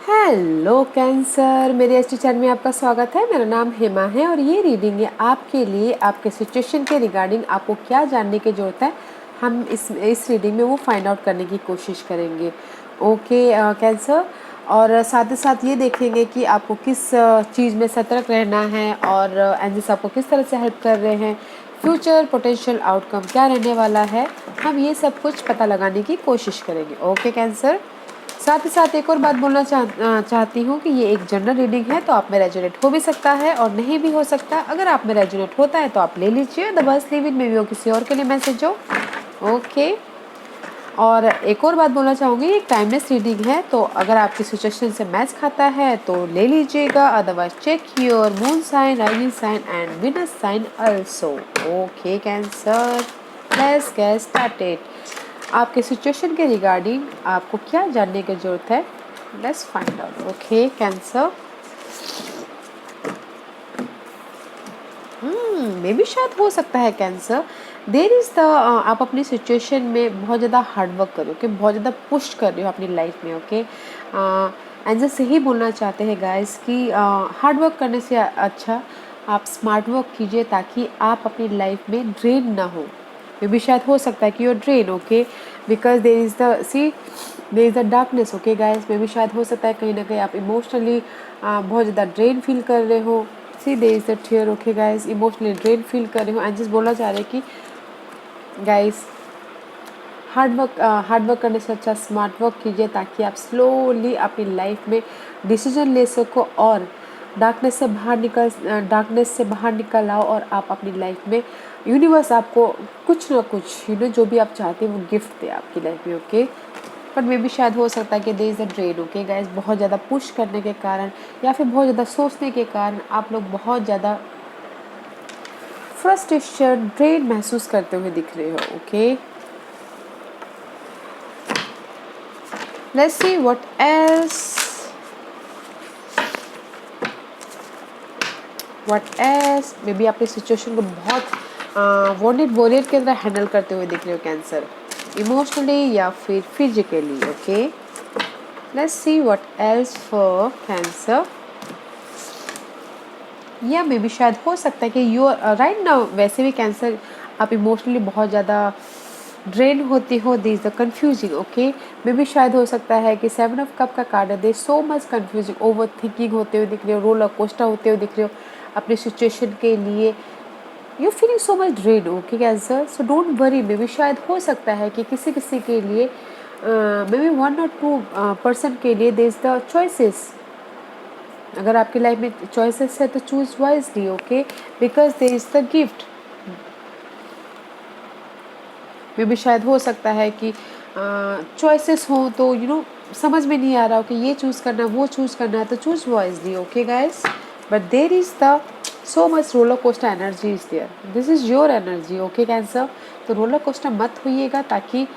Hello cancer, मेरे H channel में आपका स्वागत है। मेरा नाम हेमा है और ये रीडिंग है आपके लिए, आपके सिचुएशन के रिगार्डिंग आपको क्या जानने की ज़रूरत है। हम इस रीडिंग में वो फाइंड आउट करने की कोशिश करेंगे। ओके कैंसर, और साथ ही साथ ये देखेंगे कि आपको किस चीज़ में सतर्क रहना है और एंजल्स आपको किस तरह से हेल्प कर रहे हैं, फ्यूचर पोटेंशियल आउटकम क्या रहने वाला है, हम ये सब कुछ पता लगाने की कोशिश करेंगे। ओके कैंसर, साथ ही साथ एक और बात बोलना चाहती हूँ कि ये एक जनरल रीडिंग है, तो आप में रेजोनेट हो भी सकता है और नहीं भी हो सकता। अगर आप में रेजोनेट होता है तो आप ले लीजिए, अदरवाइज लीव इट, में भी हो किसी और के लिए मैसेज हो। ओके, और एक और बात बोलना चाहूँगी, एक टाइमलेस रीडिंग है, तो अगर आपकी सिचुएशन से मैच खाता है तो ले लीजिएगा, otherwise check your moon sign, rising sign and Venus sign also. Okay Cancer, let's get started. आपके सिचुएशन के रिगार्डिंग आपको क्या जानने की ज़रूरत है, let's find out. Okay Cancer, maybe शायद हो सकता है कैंसर, देर इज़ द आप अपनी सिचुएशन में बहुत ज़्यादा हार्डवर्क करो, ओके, बहुत ज़्यादा पुश कर रहे हो अपनी लाइफ में। ओके, एंजल से ही बोलना चाहते हैं गाइस कि हार्डवर्क करने से अच्छा आप स्मार्ट वर्क कीजिए, ताकि आप अपनी लाइफ में ड्रेन ना हो। मे भी शायद हो सकता है कि your drain, okay, because there is the there is the darkness. Okay guys, maybe शायद हो सकता है कहीं ना कहीं आप इमोशनली बहुत ज़्यादा ड्रेन फील कर रहे हो। See there is the tear, okay guys, emotionally drain feel कर रहे हो। एंड जस्ट बोलना चाह रहे हैं कि गाइस हार्ड वर्क करने से अच्छा स्मार्ट वर्क कीजिए, ताकि आप स्लोली अपनी लाइफ में डिसीजन ले सको और डार्कनेस से बाहर निकल आओ, और आप अपनी लाइफ में यूनिवर्स आपको कुछ ना कुछ जो भी आप चाहते हैं वो गिफ्ट दे आपकी लाइफ में। ओके, पर मे भी शायद हो सकता है कि there is a drain. Okay guys, बहुत ज़्यादा पुश करने के कारण या फिर बहुत ज़्यादा सोचने के कारण आप लोग बहुत ज़्यादा फ्रस्ट्रेशन, ड्रेन महसूस करते हुए दिख रहे हो। Okay, let's see what else may be अपनी सिचुएशन को बहुत वॉन्टेड की तरह हैंडल करते हुए दिख रहे हो कैंसर, इमोशनली या फिर physically. Okay, let's see what else for Cancer. या मे बी शायद हो सकता है कि यू राइट नाउ, वैसे भी कैंसर आप इमोशनली बहुत ज़्यादा ड्रेन होती हो, this the confusing. Okay, may be शायद हो सकता है कि 7 ऑफ कप का कार्ड है, they so much confusing, overthinking होते हुए दिख रहे हो, रोलर कोस्टर होते हुए दिख रहे हो अपनी सिचुएशन के लिए, you feeling so much drain. Okay cancer, so don't worry, may be शायद हो सकता है कि किसी किसी के लिए मे बी 1 और 2% के लिए देयर इज द चॉइसेस। अगर आपकी लाइफ में चॉइसेस है तो choose wisely. Okay, because there is the gift. Maybe शायद हो सकता है कि चॉइसेस हो तो समझ में नहीं आ रहा हो कि ये चूज़ करना वो चूज़ करना है, तो choose wisely. Okay guys, but there is the so much roller coaster energy is there, this is your energy. Okay Cancer, तो रोलर कोस्टर मत होइएगा, ताकि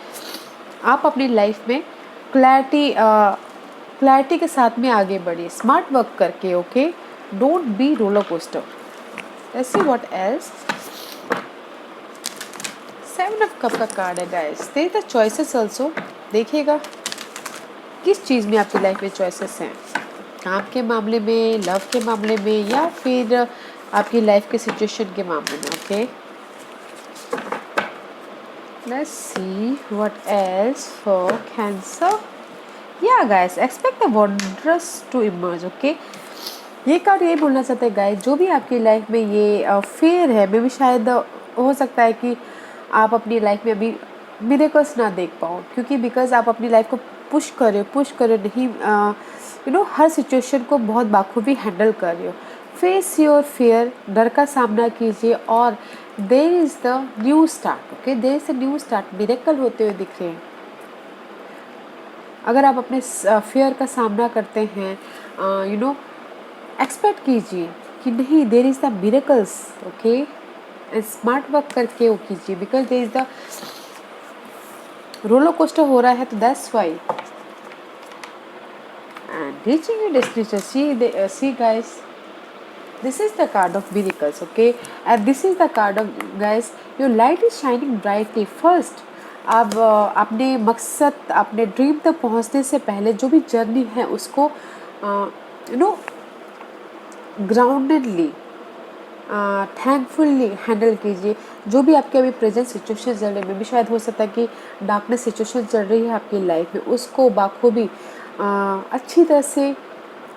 आप अपनी लाइफ में क्लैरिटी के साथ में आगे बढ़िए, स्मार्ट वर्क करके। Okay, don't be roller coaster. Let's see what else. 7 of cup का कार्ड है guys, there is the choices also. देखिएगा किस चीज़ में आपकी लाइफ में चॉइसेस हैं, काम के मामले में, लव के मामले में, या फिर आपकी लाइफ के सिचुएशन के मामले में। Okay, let's see what else for Cancer. Yeah guys, expect the wonders to emerge. Okay, ये कार्ड ये बोलना चाहते हैं गाइस, जो भी आपकी लाइफ में ये फेयर है, मे भी शायद हो सकता है कि आप अपनी लाइफ में अभी मिरेकल्स ना देख पाओ, क्योंकि बिकॉज आप अपनी लाइफ को पुश कर रहे हो, नहीं हर सिचुएशन को बहुत बाखूबी हैंडल कर रहे हो। फेस योर फियर, डर का सामना कीजिए, और there is the new start. Okay, there is the new start, miracle होते हुए दिख रहे हैं। अगर आप अपने फियर का सामना करते हैं, एक्सपेक्ट कीजिए कि नहीं, देर is the miracles. Okay, and smart work करके वो कीजिए, because there is the roller coaster हो रहा है, तो that's why and reaching your destination. See guys, this is the card of miracles. Okay, and this is the card of, guys, your light is shining brightly first, आप अपने मकसद, अपने dream तक पहुंचने से पहले जो भी जर्नी है उसको यू नो ग्राउंडेडली, थैंकफुली हैंडल कीजिए। जो भी आपके अभी प्रेजेंट सिचुएशन चल रही है, मे भी शायद हो सकता है कि डार्कनेस सिचुएशन चल रही है आपकी लाइफ में, उसको बाखूबी अच्छी तरह से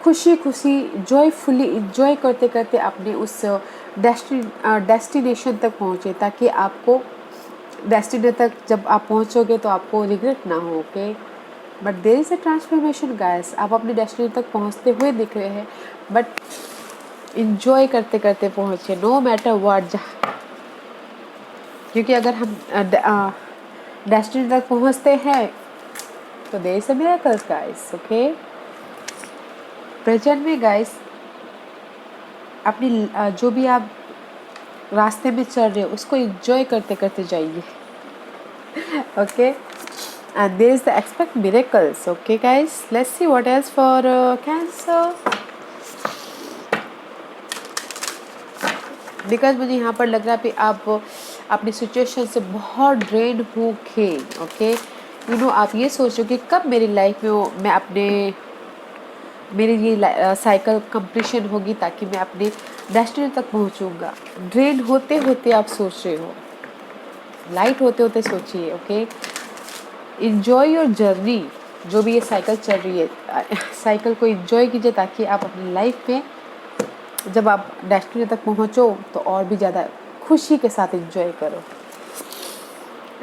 खुशी खुशी जॉयफुली इंजॉय करते करते अपने उस डेस्टिनेशन तक पहुँचे, ताकि आपको डेस्टिनेशन तक जब आप पहुँचोगे तो आपको रिग्रेट ना हो। Okay, but there is a transformation guys. आप अपने डेस्टिनेशन तक पहुँचते हुए दिख रहे हैं, बट इंजॉय करते करते पहुँचे, नो मैटर व्हाट। क्योंकि अगर हम डेस्टिनेशन तक पहुँचते हैं तो there is a miracles guys. Okay, present में गाइस अपनी जो भी आप रास्ते में चल रहे हो उसको इंजॉय करते करते जाइए। Okay, and there is the expect miracles. Okay guys, let's see what else for Cancer. Because मुझे यहाँ पर लग रहा है कि आप अपनी सिचुएशन से बहुत ड्रेन हो के, ओके यू नो, आप ये सोचो कि कब मेरी लाइफ में मैं अपने मेरी ये साइकिल कंप्लीशन होगी ताकि मैं अपने डेस्टिनेशन तक पहुँचूँगा। ड्रेन होते होते आप सोच रहे हो, लाइट होते होते सोचिए। Okay, enjoy your journey. जो भी ये साइकिल चल रही है, साइकिल को इन्जॉय कीजिए ताकि आप अपनी लाइफ में जब आप डेस्टिनेशन तक पहुँचो तो और भी ज़्यादा खुशी के साथ इन्जॉय करो।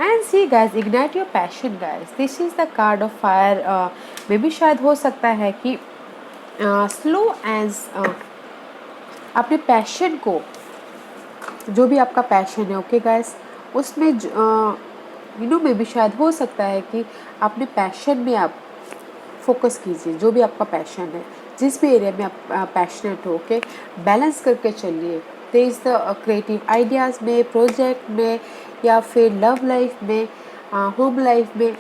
And see guys, ignite your passion guys, this is the card of fire. Maybe शायद हो सकता है कि स्लो एज अपने पैशन को, जो भी आपका पैशन है, ओके गाइज, उसमें यू नो मे भी शायद हो सकता है कि अपने पैशन में आप फोकस कीजिए। जो भी आपका पैशन है, जिस भी एरिया में आप पैशनेट हो, ओके, बैलेंस करके चलिए। There is the creative ideas में, प्रोजेक्ट में, या फिर लव लाइफ में, होम लाइफ में।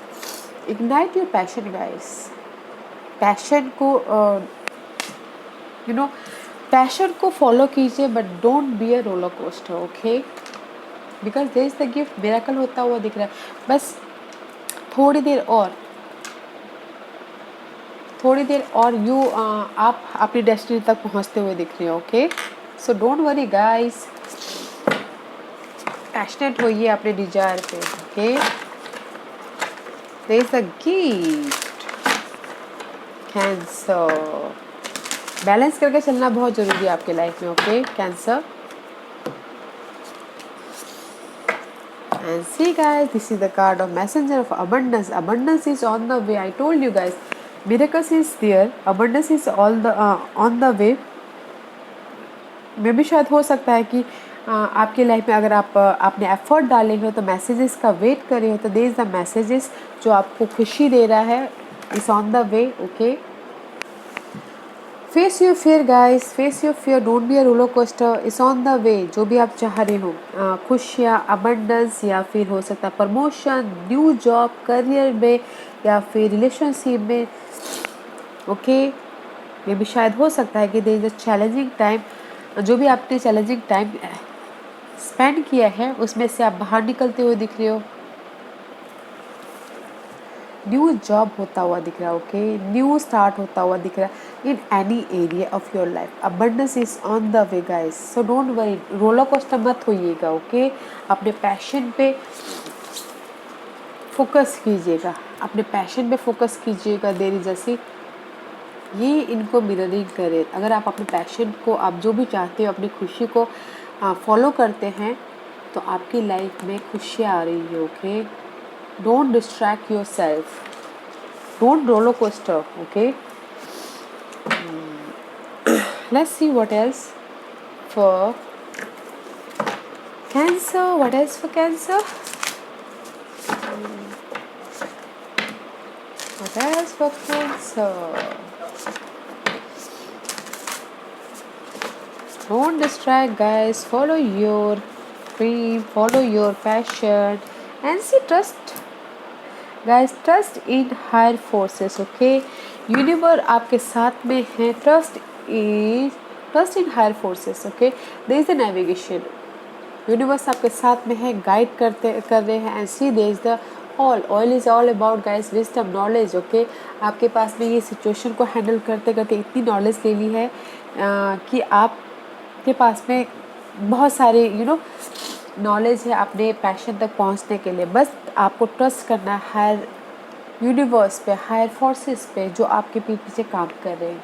Ignite your passion guys. Passion को यू नो पैशन को फॉलो कीजिए, but don't be a roller coaster. Okay, because there is the gift, miracle होता हुआ दिख रहा है। बस थोड़ी देर और यू आप अपनी डेस्टिनी तक पहुंचते हुए दिख रहे हो। Okay, so don't worry guys, passionate होइए अपने डिजायर पे। Okay, there is a gift. Cancer, balance करके चलना बहुत जरूरी है आपके लाइफ में। Okay Cancer, and see guys, this is the card of messenger of abundance. Abundance is on the way. I told you guys, miracles is there, abundance is all the on the way. मे भी शायद हो सकता है कि आपकी life में अगर आपने एफर्ट डाले हो तो मैसेजेस का वेट कर रहे हो, तो देयर इज द मैसेजेस जो आपको खुशी दे रहा है, is on the way. Okay, face your fear guys, face your fear, don't be a roller coaster, is on the वे। जो भी आप चाह रहे हो, खुशियाँ, अबंडेंस, या फिर हो सकता है प्रमोशन, न्यू जॉब, करियर में, या फिर रिलेशनशिप में। ओके, ये भी शायद हो सकता है कि there is a challenging time. जो भी आपने चैलेंजिंग टाइम स्पेंड किया है उसमें से आप बाहर निकलते हुए दिख रहे हो। न्यू जॉब होता हुआ दिख रहा है। ओके, न्यू स्टार्ट होता हुआ दिख रहा है in any area of your life. Abundance is on the way guys, so don't worry, roller coaster मत होइएगा। ओके, अपने पैशन पे फोकस कीजिएगा, अपने पैशन पे फोकस कीजिएगा। देर इज जैसी ये इनको मिररिंग करें। अगर आप अपने पैशन को, आप जो भी चाहते हो, अपनी खुशी को फॉलो करते हैं तो आपकी लाइफ में खुशियाँ आ रही है। Okay, don't distract your self, don't roller coaster. Okay, let's see what else for Cancer. What else for Cancer? What else for cancer? Don't distract guys, follow your dream, follow your passion, and see, trust guys, trust in higher forces. Okay, universe आपके साथ में है, trust in higher forces. Okay, there is a navigation, universe आपके साथ में है, guide कर रहे हैं। And see there is the oil is all about guys wisdom knowledge. Okay, आपके पास में ये सिचुएशन को हैंडल करते करते इतनी नॉलेज ले ली है कि आपके पास में बहुत सारे नॉलेज है अपने पैशन तक पहुंचने के लिए। बस आपको ट्रस्ट करना है हायर यूनिवर्स पे, हायर फोर्सेस पे जो आपके पीछे काम कर रहे हैं,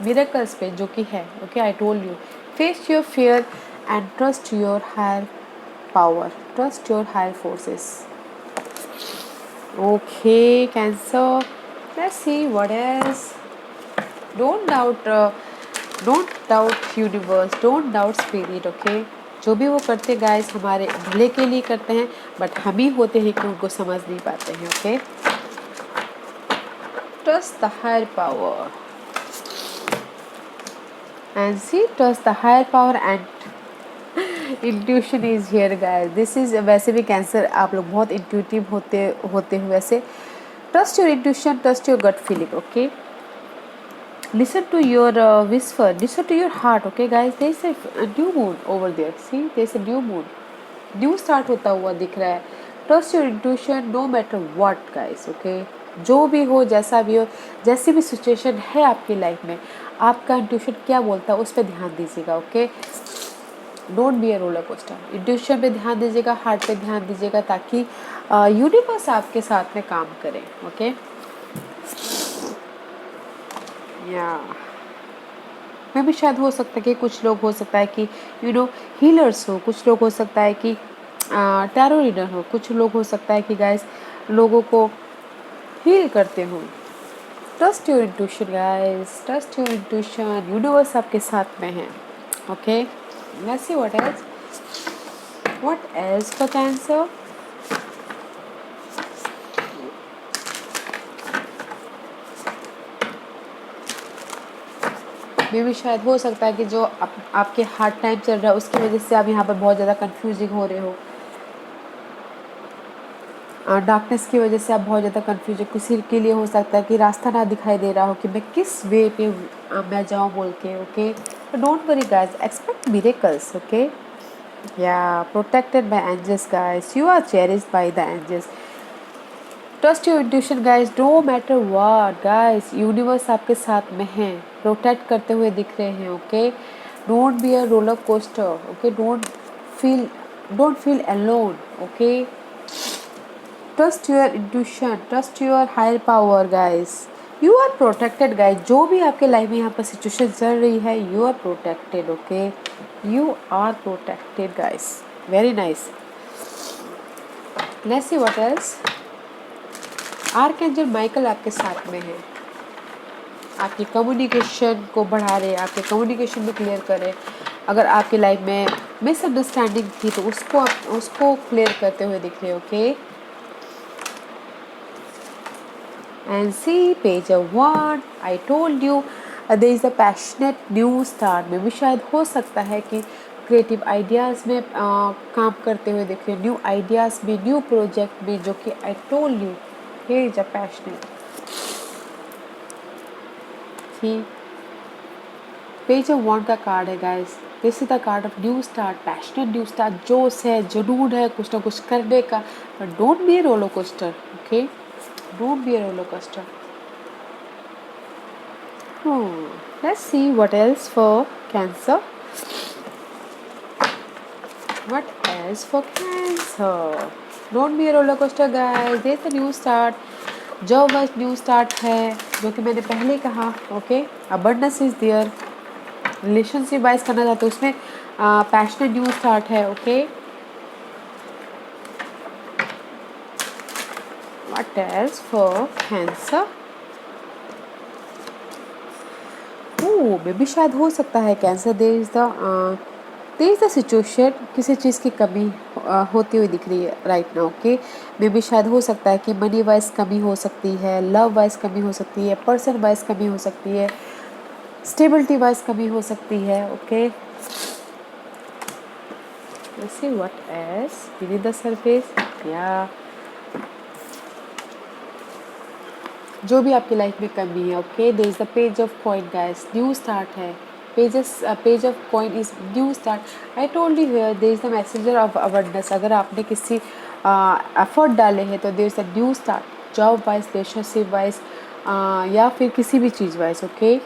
मिरेकल्स पे जो कि है। Okay, I told you, face your fear and trust your higher power, trust your higher forces. Okay, Cancer, let's see what else. Don't doubt universe, don't doubt spirit. Okay, जो भी वो करते गाइस हमारे भले के लिए करते हैं, बट हम ही होते हैं कि उनको समझ नहीं पाते हैं। Okay, trust the higher power and see, trust the higher power and intuition is here guys. This is वैसे भी कैंसर आप लोग बहुत इंट्यूटिव होते हुए वैसे। Trust your intuition, trust your gut feeling. Okay, listen to your whisper, listen to your heart. Okay guys, there is a new moon over there, see there is a new moon, new start होता हुआ दिख रहा है। Trust your intuition no matter what guys. Okay, जो भी हो, जैसा भी हो, जैसी भी सिचुएशन है आपकी लाइफ में, आपका इंट्यूशन क्या बोलता है उस पर ध्यान दीजिएगा। Okay, don't be a roller coaster. Intuition पे ध्यान दीजिएगा, हार्ट पे ध्यान दीजिएगा, ताकि यूनिवर्स आपके साथ में काम करे। ओके, या मैं भी शायद हो सकता है कि कुछ लोग हो सकता है कि हीलर्स हो, कुछ लोग हो सकता है कि टैरो रीडर हो, कुछ लोग हो सकता है कि गाइस लोगों को हील करते हो। Trust your intuition guys, trust your intuition, universe आपके साथ में है। Okay, let's see what else for Cancer. मे भी शायद हो सकता है कि जो आपके हार्ड टाइम चल रहा है उसकी वजह से आप यहाँ पर बहुत ज़्यादा कंफ्यूजिंग हो रहे हो। डार्कनेस की वजह से आप बहुत ज़्यादा कंफ्यूज, किसी के लिए हो सकता है कि रास्ता ना दिखाई दे रहा हो कि मैं किस वे पे मैं जाऊँ बोल के। ओके, तो don't worry guys, expect miracles. Okay, yeah protected by angels guys, you are cherished by the angels. Trust your intuition guys, no matter what guys, universe आपके साथ में है, प्रोटेक्ट करते हुए दिख रहे हैं। Okay, don't be a roller coaster. Okay, don't feel alone. Okay, trust your intuition, trust your higher power guys, you are protected guys. जो भी आपके लाइफ में यहाँ पर सिचुएशन चल रही है, you are protected. Okay, you are protected guys, very nice. Let's see what else. Archangel Michael आपके साथ में है, आपकी कम्युनिकेशन को बढ़ा रहे, आपके कम्युनिकेशन में क्लियर करें। अगर आपकी लाइफ में मिसअंडरस्टैंडिंग थी तो उसको क्लियर करते हुए दिख रहे। Okay, and see page 1, I told you there is a passionate new start. में भी शायद हो सकता है कि क्रिएटिव आइडियाज़ में काम करते हुए दिख रहे, न्यू आइडियाज़ में, न्यू प्रोजेक्ट में, जो कि I told you here is a passionate. Page of wand का कार्ड है guys, this is the card of new start, passionate new start, जोश है, जुनून है कुछ ना कुछ करने का, but don't be a roller coaster. Okay, don't be a roller coaster. Let's see what else for Cancer, what else for Cancer. Don't be a roller coaster guys, there is a new start, job wise new start है, जो कि मैंने पहले कहा। Okay, abundance is there, relationship wise करना चाहते हो उसमें पैशनेट न्यू स्टार्ट है। Okay, what else for Cancer. Maybe शायद हो सकता है Cancer there is the situation, किसी चीज़ की कमी होती हुई दिख रही है राइट नाउ। ओके, मे भी शायद हो सकता है कि मनी वाइज कमी हो सकती है, लव वाइज कमी हो सकती है, पर्सन वाइज कमी हो सकती है, स्टेबिलिटी वाइज कमी हो सकती है। Okay, let's see what else beneath the surface. Yeah, जो भी आपकी लाइफ में कमी है। Okay, there is the page of coin guys, new start है, page of coin is new start. I told you here there is the messenger of abundance. अगर आपने किसी एफर्ट डाले हैं, तो there is a new start, job wise, relationship wise, या फिर किसी भी चीज़ वाइज। ओके,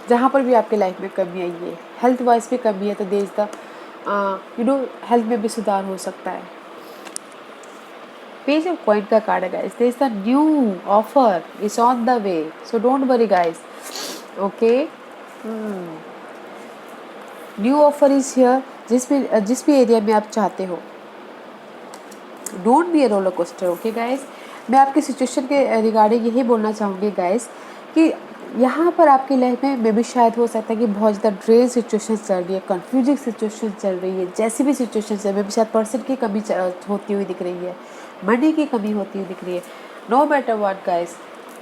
जहाँ पर भी आपके लाइफ में कमी आई है, हेल्थ वाइज भी कमी है, तो देयर इज़ द हेल्थ में भी सुधार हो सकता है। पेज ऑफ कॉइन का कार्ड है guys, there is the new offer is on the way, so don't worry guys. Okay, new offer is here, जिस भी एरिया में आप चाहते हो। Don't be a roller coaster. Okay guys, मैं आपकी सिचुएशन के रिगार्डिंग यही बोलना चाहूँगी गाइस कि यहाँ पर आपकी लाइफ में मे भी शायद हो सकता है कि बहुत ज़्यादा ड्रेन सिचुएशन चल रही है, कंफ्यूजिंग सिचुएशन चल रही है, जैसी भी सिचुएशन चल रही है, शायद पर्सन की कमी होती हुई दिख रही है, मनी की कमी होती हुई दिख रही है। No matter what guys,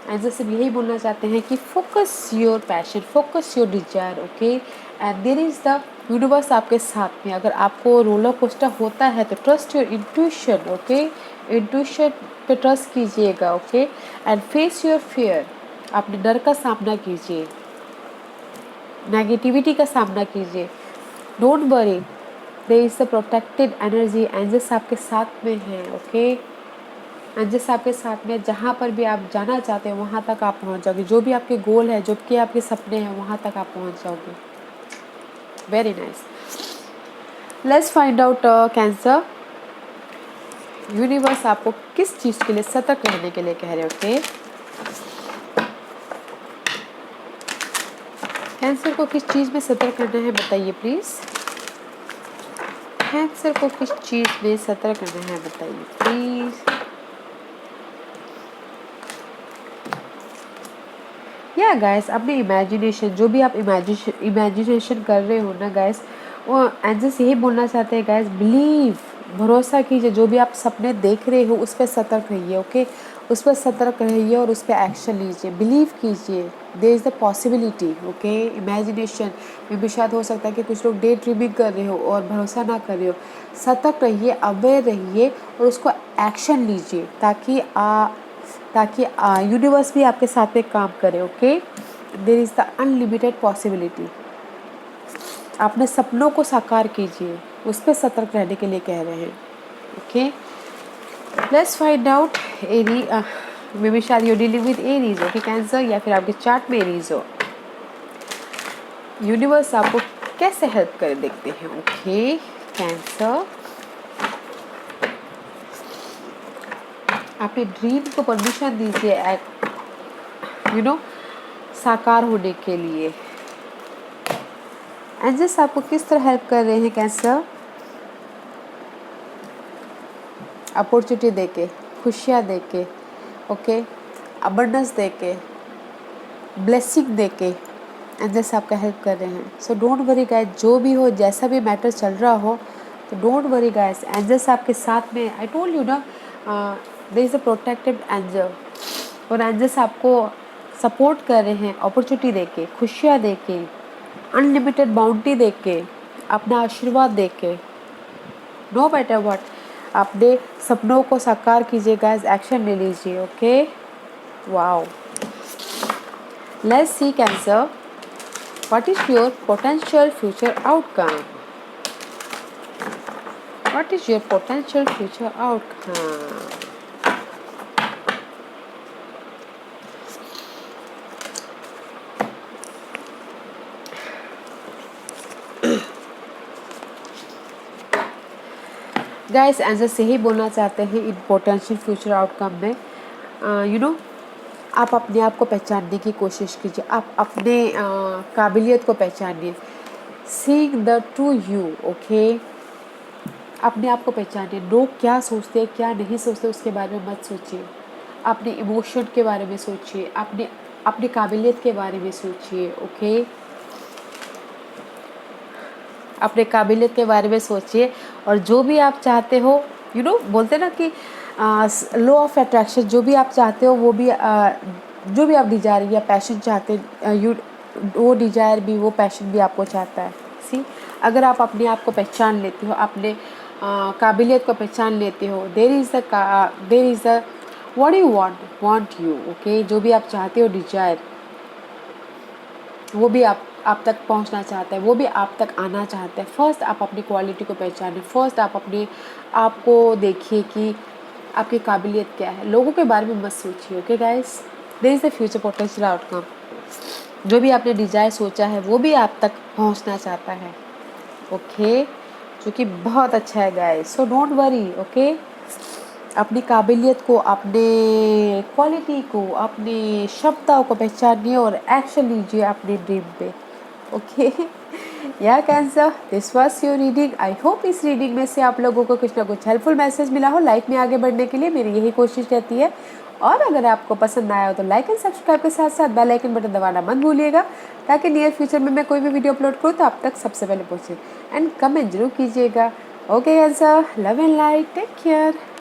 and सिर्फ यही बोलना चाहते हैं कि focus your passion, focus your desire. Okay, and there is the universe आपके साथ में। अगर आपको रोलर कोस्टर होता है तो trust your intuition. Okay, intuition पे ट्रस्ट कीजिएगा। Okay, and face your fear, अपने डर का सामना कीजिए, नेगेटिविटी का सामना कीजिए। Don't worry, there is the protected energy, angels आपके साथ में हैं। ओके, एंजल्स आपके साथ में, जहाँ पर भी आप जाना चाहते हैं वहाँ तक आप पहुँच जाओगे, जो भी आपके गोल है, जो भी आपके सपने हैं, वहाँ तक आप पहुँच जाओगे। Very nice, let's find out cancer, universe आपको किस चीज़ के लिए सतर्क रहने के लिए कह रहे हो। ओके, कैंसर को किस चीज़ में सतर्क रहना है बताइए प्लीज़। कैंसर को किस चीज़ में सतर्क रहना है बताइए प्लीज़। या गाइस, अपने इमेजिनेशन, जो भी आप इमेजिनेशन कर रहे हो ना गाइस, वो एंजल्स यही बोलना चाहते हैं गाइस, बिलीव, भरोसा कीजिए, जो भी आप सपने देख रहे हो उस पर सतर्क रहिए। ओके, उस पर सतर्क रहिए और उस पर एक्शन लीजिए, बिलीव कीजिए, there is the possibility. Okay, imagination में भी शायद हो सकता है कि कुछ लोग डे ड्रीमिंग कर रहे हो और भरोसा ना कर रहे हो। सतर्क रहिए, अवेयर रहिए और उसको एक्शन लीजिए, ताकि यूनिवर्स भी आपके साथ में काम करे। Okay, there is the unlimited possibility. अपने सपनों को साकार कीजिए, उस पर सतर्क रहने के लिए कह रहे हैं। Okay, let's find out Aries, maybe शायद you dealing with Aries. Okay Cancer, या फिर आपके चार्ट में एरीज हो, यूनिवर्स आपको कैसे हेल्प करे देखते हैं। ओके कैंसर, अपने ड्रीम को परमिशन दीजिए साकार होने के लिए। एंजल्स आपको किस तरह हेल्प कर रहे हैं कैंसर, अपॉर्चुनिटी देके, खुशियाँ देके, ओके, अबंडेंस देके, ब्लेसिंग देके एंजल्स आपका हेल्प कर रहे हैं। सो डोंट वरी गाइस, जो भी हो, जैसा भी मैटर चल रहा हो, तो डोंट वरी गाइस, एंजल्स आपके साथ में। आई टोल्ड यू ना, there is a protected angel, और एंजल्स आपको सपोर्ट कर रहे हैं, अपॉर्चुनिटी देके, खुशियाँ देके, अनलिमिटेड बाउंटी देके, अपना आशीर्वाद देके। नो मैटर व्हाट, अपने सपनों को साकार कीजिए गाइस, एक्शन ले लीजिए। Okay, wow, let's see cancer, what is your potential future outcome, what is your potential future outcome. Guys, angel से ही बोलना चाहते हैं इन पोटेंशियल फ्यूचर आउटकम में, आप अपने आप को पहचानने की कोशिश कीजिए, आप अपने काबिलियत को पहचानिए, seeing the true you. Okay, अपने आप को पहचानिए, लोग क्या सोचते हैं क्या नहीं सोचते उसके बारे में मत सोचिए, अपने इमोशन के बारे में सोचिए, अपनी काबिलियत के बारे में सोचिए। ओके, अपने काबिलियत के बारे में सोचिए, और जो भी आप चाहते हो, बोलते ना कि लॉ ऑफ अट्रैक्शन, जो भी आप चाहते हो वो भी, जो भी आप डिजायर या पैशन चाहते हैं, वो डिजायर भी, वो पैशन भी आपको चाहता है। सी, अगर आप अपने आप को पहचान लेते हो, अपने काबिलियत को पहचान लेते हो, there is the what you want you. Okay, जो भी आप चाहते हो डिजायर, वो भी आप तक पहुंचना चाहता है, वो भी आप तक आना चाहता है। फर्स्ट आप अपनी क्वालिटी को पहचानें, फर्स्ट आप अपने आप को देखिए कि आपकी काबिलियत क्या है। लोगों के बारे में मत सोचिए। Okay guys, there is the future potential outcome. जो भी आपने डिजायर सोचा है वो भी आप तक पहुंचना चाहता है। ओके, जो कि बहुत अच्छा है guys, so don't worry. Okay, अपनी काबिलियत को, अपने क्वालिटी को, अपनी क्षमताओं को पहचानिए और एक्शन लीजिए अपने ड्रीम पे। ओके या cancer, this was your reading. I hope इस रीडिंग में से आप लोगों को कुछ ना कुछ हेल्पफुल मैसेज मिला हो। लाइफ में आगे बढ़ने के लिए मेरी यही कोशिश रहती है। और अगर आपको पसंद आया हो तो लाइक एंड सब्सक्राइब के साथ साथ बेल आइकन बटन दबाना मत भूलिएगा, ताकि नियर फ्यूचर में मैं कोई भी वीडियो अपलोड करूँ तो आप तक सबसे पहले पहुँचे। एंड कमेंट जरूर कीजिएगा। Okay Cancer, love and light, take care.